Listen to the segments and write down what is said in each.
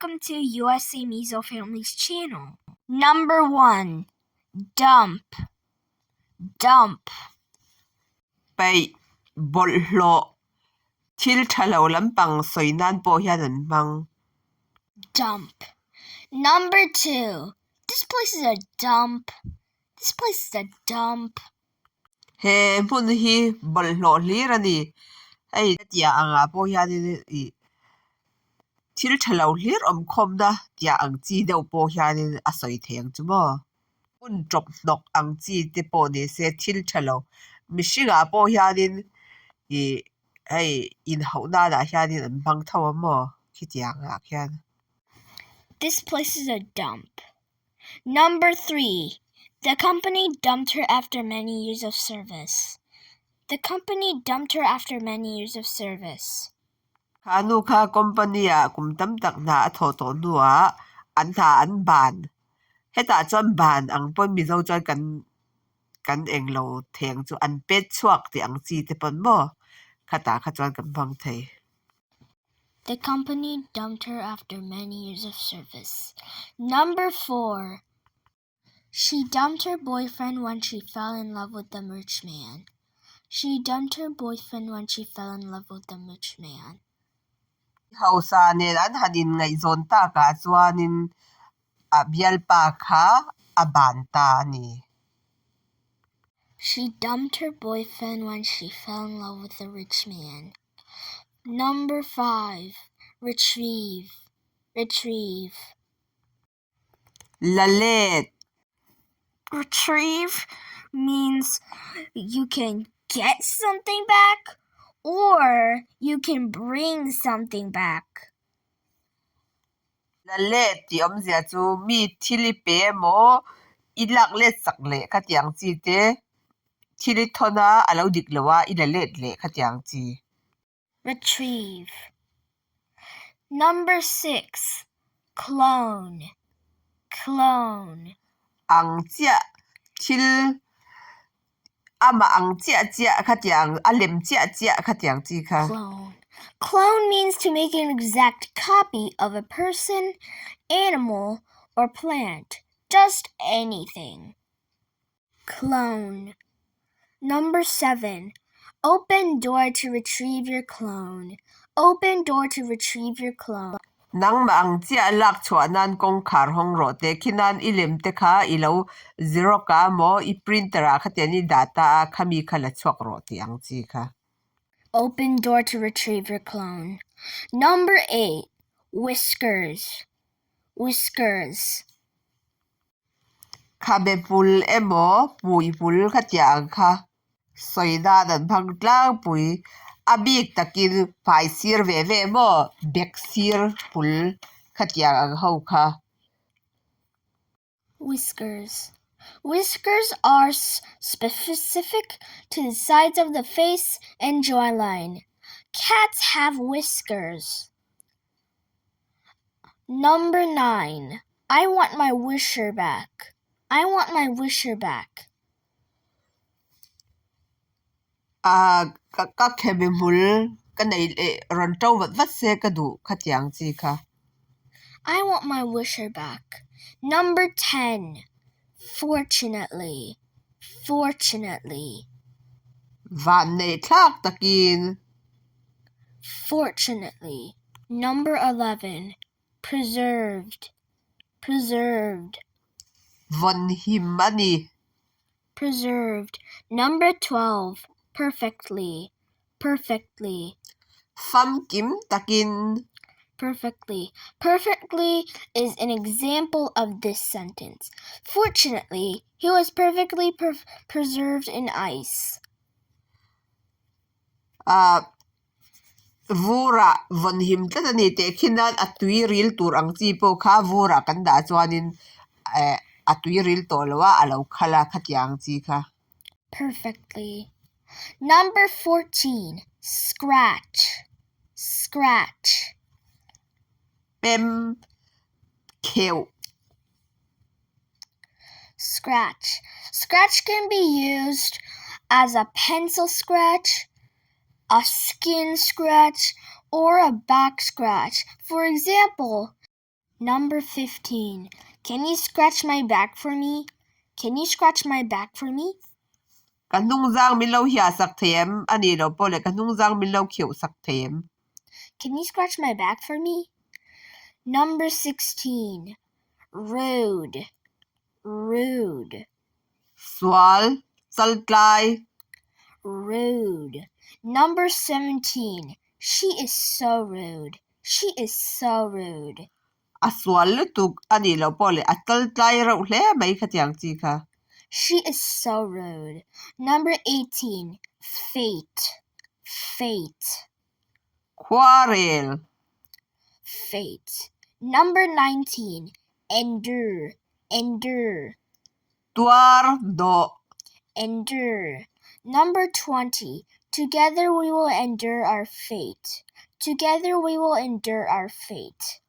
welcome to USA Mizo Family's channel. Number 1. Dump. Dump. 被bollo til thalo lampang soinan po hian mang. Dump. Number 2. This place is a dump. This place is a dump. He mun hi bollo hlir ani. Ai tia anga po hian I til thalo hlir khom na tia ang chi deuh po hian a soi theng chu mo. Mun drop nok ang chi te po ni se til thalo. Mishinga po hian ai in ho na da hian an bang thaw mo ki tia nga hian. This place is a dump. Number 3. The company dumped her after many years of service. The company dumped her after many years of service. Kanu ka company a kumtam tak na tho to nuwa an tha an ban. Heta chuan ban ang pon mi zo chuan kan englo theng chu an pet chuak ti ang chi te pon mo. Khata kha chuan kan bang thei. The company dumped her after many years of service. Number 4. She dumped her boyfriend when she fell in love with the rich man. She dumped her boyfriend when she fell in love with the rich man. Hausa nen an hanin ngai zon ta ka chuanin a bial pa kha a ban ta ni. She dumped her boyfriend when she fell in love with the rich man. Number 5. Retrieve. Retrieve. Lalet. Retrieve means you can get something back or you can bring something back. Lalet ti om zia chu mi thili pe mo ilak let sak le kha tiang chi te thili thona alo dik lawa ila let le kha tiang chi. Retrieve. Number 6. Clone. Clone. Ang chia thil ama ang chia kha tiang alem chia kha tiang chi kha. Clone. Clone means to make an exact copy of a person, animal, or plant. Just anything. Clone. Number 7. Open door to retrieve your clone. Open door to retrieve your clone. Nang ma ang chia lak chua nan kong khar hong ro te khinan ilem te kha ilo zero ka mo I printer a kha te ni data khami khala chok ro ti ang chi kha. Open door to retrieve your clone. Number 8. Whiskers. Whiskers. Kha be pul emo pui pul kha tiang kha. Soida dan bang tlang pui abik takin pai sir ve mo bek sir pul kha tiang ang ho kha. Whiskers. Whiskers are specific to the sides of the face and jawline. Cats have whiskers. Number 9. I want my wisher back. I want my wisher back. Ka khebe mul ka nei ron tau wat se ka du kha tiang chi kha. I want my wisher back. Number 10. Fortunately. Fortunately. Van nei thak takin. Fortunately. Number 11. Preserved. Preserved. Von him ani. Preserved. Number 12. Perfectly. Perfectly. Fam kim takin. Perfectly. Perfectly is an example of this sentence. Fortunately, he was perfectly preserved in ice. Vura von him tatani te khinan atui ril tur ang chi po kha vura kan da chuanin atui ril tolwa alo khala khatiang chi kha. Perfectly. Number 14. Scratch. Scratch. Pem kheu. Scratch. Scratch can be used as a pencil scratch, a skin scratch, or a back scratch. For example, Number 15. Can you scratch my back for me? Can you scratch my back for me? Kan hnung zang min lo hia sak them ani lo pawh kan hnung zang min lo kheu sak them. Can you scratch my back for me? Number 16. Rude. Rude. Sual, saltlai. Rude. Number 17. She is so rude. She is so rude. A sual lutuk ani lo pawh a saltlai reuh hle mai khatiang chi kha. She is so rude. Number 18. Fate. Fate. Quarrel. Fate. Number 19. Endure. Endure. Tuar do. Endure. Number 20. Together we will endure our fate. Together we will endure our fate.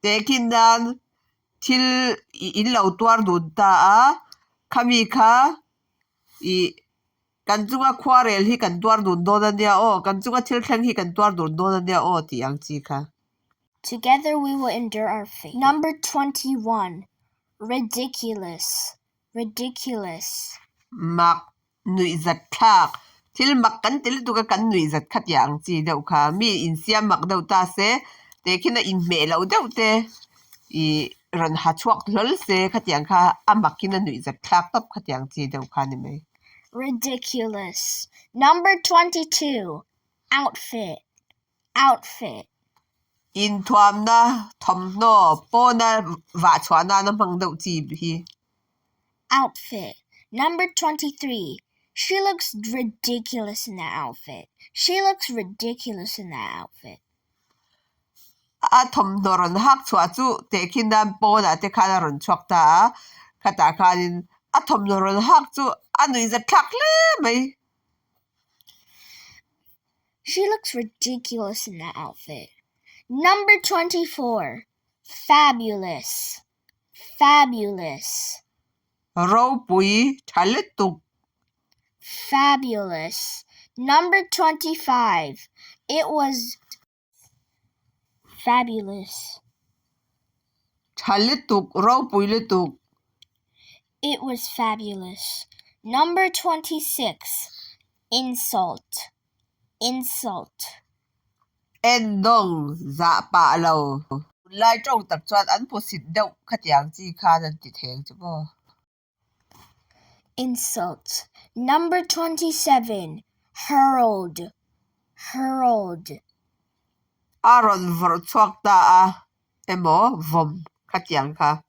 Tekin dan thil in lo tuar dun ta a khami kha I kan chunga quarrel hi kan tuar dun do na nia o kan chunga thil thleng hi kan tuar dun do na nia o ti ang chi kha. Together we will endure our fate. Number 21. Ridiculous. Ridiculous. Mak nui zat thak thil mak kan til tu ka kan nui zat khat yang chi deuh kha mi in siam mak deuh ta se tekin a in me lo deuh te I ran ha chuak hlol se khat yang kha a makin a nui zat thak top khat yang chi deuh kha ni mai. Ridiculous. Number 22. Outfit. Outfit. In thuam na thom no po na va chwa na na mang deuh chi hi. Outfit. Number 23. She looks ridiculous in that outfit. She looks ridiculous in that outfit. A thom no ron hak chwa chu tekin dan po na te kha na ron chuak ta khata khanin a thom no ron hak chu a nui zat thak hle mai. She looks ridiculous in that outfit. Number 24. Fabulous. Fabulous. Ro pui thalet tuk. Fabulous. Number 25. It was fabulous. Thalet tuk ro pui le tuk. It was fabulous. Number 26. Insult. Insult. En dong za pa lo. Lai trong tak chuan an pu sit deuh khat yang chi kha nan ti theng chu bo. Insult. Number 27. Hurled. Hurled. Aron vor chuak ta a emo vom khat yang kha.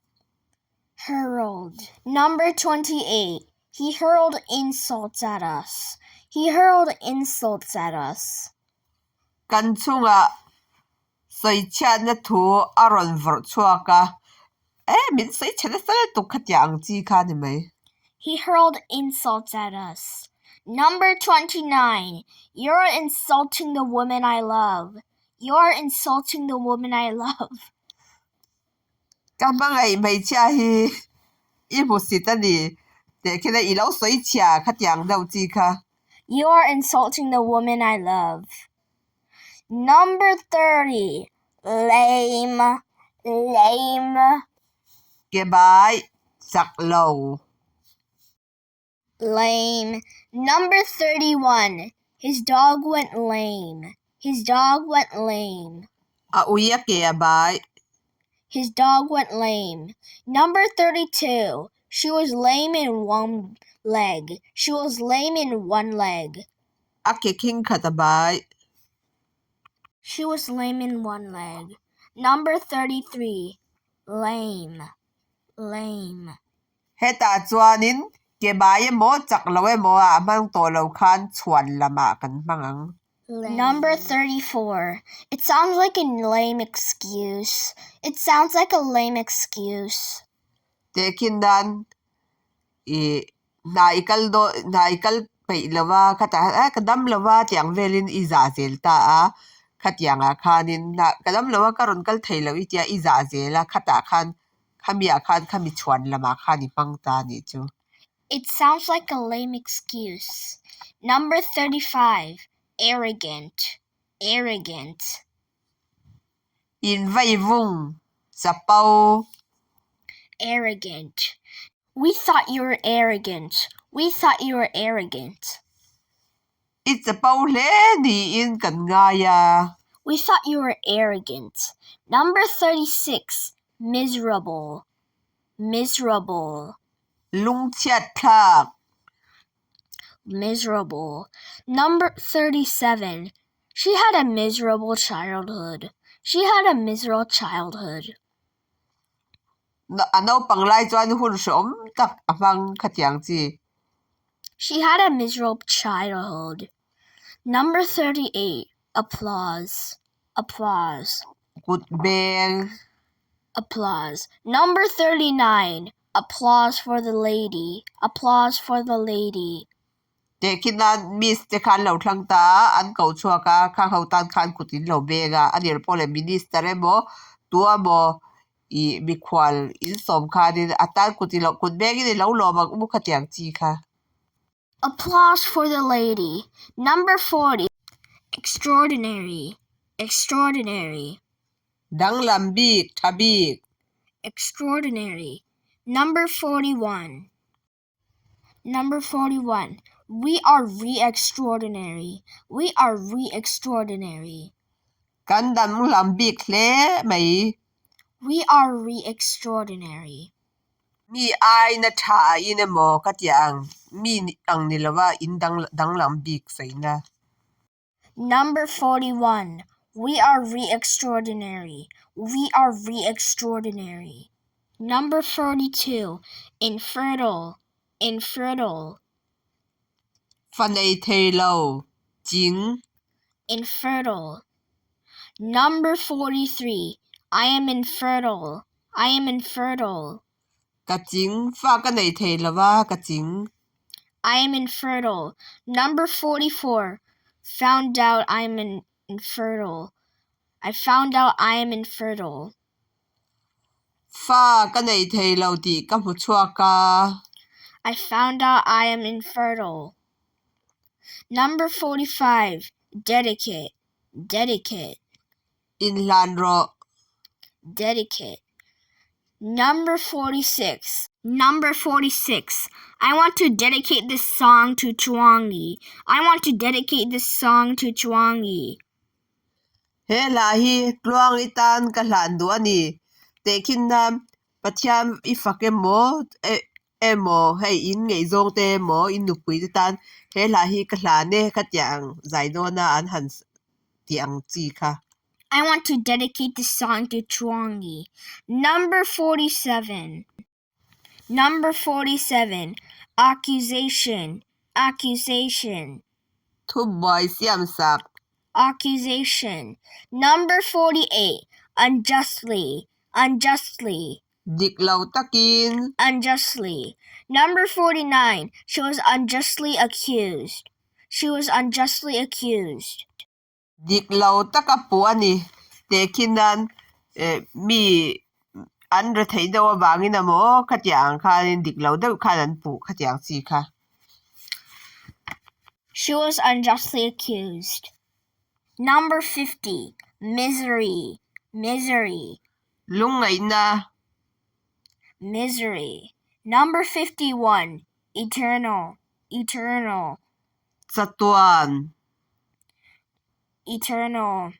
Hurled. Number 28. He hurled insults at us. He hurled insults at us. Kan chunga soi chan na thu aron vor chuak a min soi chen sal tuk khat yang chi kha ni mai. He hurled insults at us. Number 29. You're insulting the woman I love. You're insulting the woman I love. Kan bangai mai cha hi I bu sit ani te kena I lo soi chia khat yang deuh chi kha. You are insulting the woman I love. Number 30. Lame. Lame. Goodbye. Sak lo. Lame. Number 31. His dog went lame. His dog went lame. A uya ke bai. His dog went lame. Number 32. She was lame in one leg. She was lame in one leg. A ke king khat bai. She was lame in one leg. Number 33. Lame. Lame. Heta chuanin ke bai mo chak lo mo a mang to lo khan chuan lama kan mangang. Number 34. It sounds like a lame excuse. It sounds like a lame excuse. Tekin dan naikal pe lawa kata kadam lawa tiang velin iza zel ta a khatyanga khanin na kadam lawa karon kal thailo itia iza zela khata khan khamia khan khami chuan lama khani pangta ni chu. It sounds like a lame excuse. Number 35. Arrogant. Arrogant. In vai vung Saptawng. Arrogant. We thought you were arrogant. We thought you were arrogant. It's Saptawng hle ni in kan ngaya. We thought you were arrogant. Number 36. Miserable. Miserable. Lungchiat thak. Miserable. Number 37. She had a miserable childhood. She had a miserable childhood. Ano panglai chuan hun som tak amang khatiang chi. She had a miserable childhood. Number 38. Applause. Applause. Kut beng. Applause. Number 39. Applause for the lady. Applause for the lady. Te kinan miss te khan lo thlang ta an ko chua ka khang ho tan khan kutin lo bega anir pole minister mo tua mo I mi khwal in som khanin atan kutin lo kut begi ni lo lo mag mu khatiang chi kha. Applause for the lady. Number 40. Extraordinary. Extraordinary. Dang lambik thabik. Extraordinary. Number 41. Number 41. We are re-extraordinary. We are re-extraordinary. Kan dam lambik hle mai. We are re-extraordinary. Mi ai na tha in mo khatiang mi ang nilawa in dang lambik saina. Number 41. We are re-extraordinary. We are re-extraordinary. Number 42. Infertile. Infertile. Fanei thei lo. Jing. Infertile. Number 43. I am infertile. I am infertile. Ka jing fa ka nei thei lawa ka jing. I am infertile. Number 44. Found out I am infertile. I found out I am infertile. Fa ka nei thei lo ti ka mu chua ka. I found out I am infertile. Number 45. Dedicate. Dedicate. In lan ro. Dedicate. Number 46. Number 46. I want to dedicate this song to Chwangi. I want to dedicate this song to Chwangi. He lahi tluang itan ka hlan du ani. Te kin nam pathiam I fake mo e mo hei in ngei zong te mo in nu pui tan he lahi ka hlan ne khatiang zai do na an han tiang chi kha. I want to dedicate this song to Chwangi. Number 47. Number 47. Accusation. Accusation. Thumal Siam sak. Accusation. Number 48. Unjustly. Unjustly. Dik lo takin. Unjustly. Number 49. She was unjustly accused. She was unjustly accused. Dik lo takapu ani. Te kin nan mi an ra thei dawa bangin mo khatiang khanin dik lo deuh khanan pu khatiang chi kha. She was unjustly accused. Number 50. Misery. Misery. Lungai na. Misery. Number 51. Eternal. Eternal. Satuan. Eternal.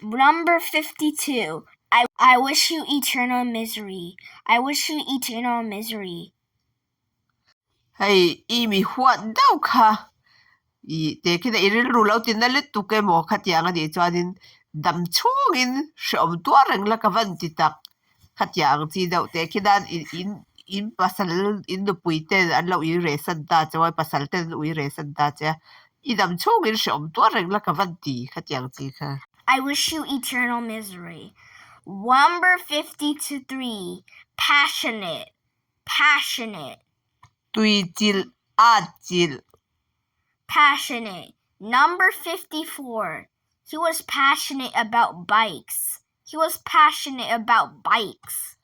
Number 52. I wish you eternal misery. I wish you eternal misery. Hey, mi huat dau kha. Te kina iril ru lau tin na lit tu ke mo khatiang ani chuanin dam chungin shom tuareng la ka van ti tak khatiang chi dau te kina in pasal in nu pui te an lo I re san ta chawai pasal te ui re san ta cha I dam chungin shom tuareng la ka van ti khatiang chi kha. I wish you eternal misery. Number 53. Passionate. Passionate. Tui chil a chil. Passionate. Number 54. He was passionate about bikes. He was passionate about bikes.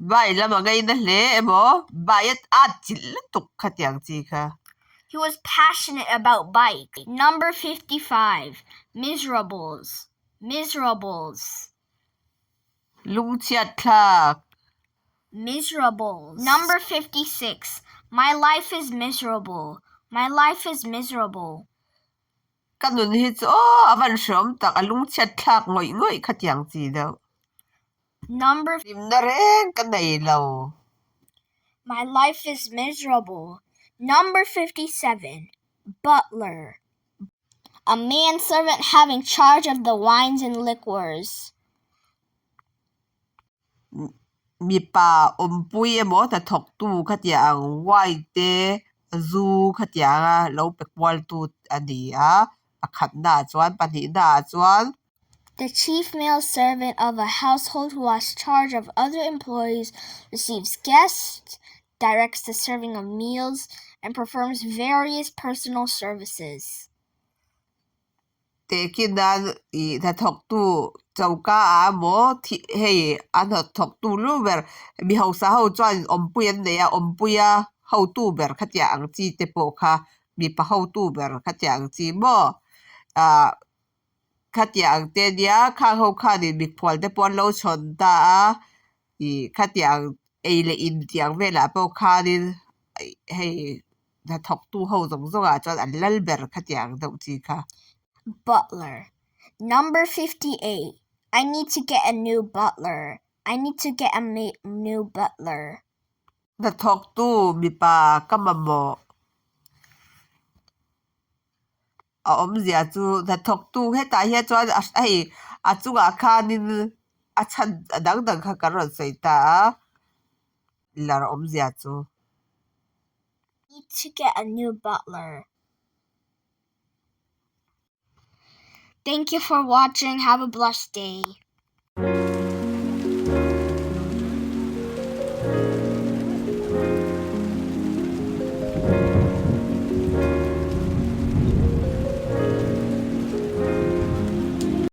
Bai lama ngay na le mo bayat a chil tuk khatiang chi kha. He was passionate about bikes. Number 55. Miserables. Miserables. lung chiat thlak. Miserable. Number 56. My life is miserable. My life is miserable. Kanun hi chu avan shom tak alung chiat thlak ngoi khatiang chi do. Number Limna ren kan nei lo. My life is miserable. Number 57. Butler. A manservant having charge of the wines and liquors. Mi pa ompui emo ta thok tu khatiang wai te zu khatianga lo pekwal tu ani a pakhat na chuan pani na chuan The chief male servant of a household who has charge of other employees receives guests, directs the serving of meals, and performs various personal services. te kinan I ta thok tu chauka a mo thi hei an thok tu lu ber mi ho sa ho chuan ompui an nei a ompui a ho tu ber khatiang chi te po kha mi pa ho tu ber khatiang chi mo a khatiang te nia khang ho kha ni mi phwal te pon lo chon ta a I khatiang ei le in tiang vela po kha ni hei ta thok tu ho zong zong a chuan an lal ber khatiang deuh chi kha. Butler. Number 58. I need to get a new butler. I need to get a new butler. Na thok tu mi pa kamamo a om zia chu na thok tu heta hi chuan ai a chunga khanin a chan dang kha karon soita lar om zia chu. Need to get a new butler. Thank you for watching. Have a blessed day.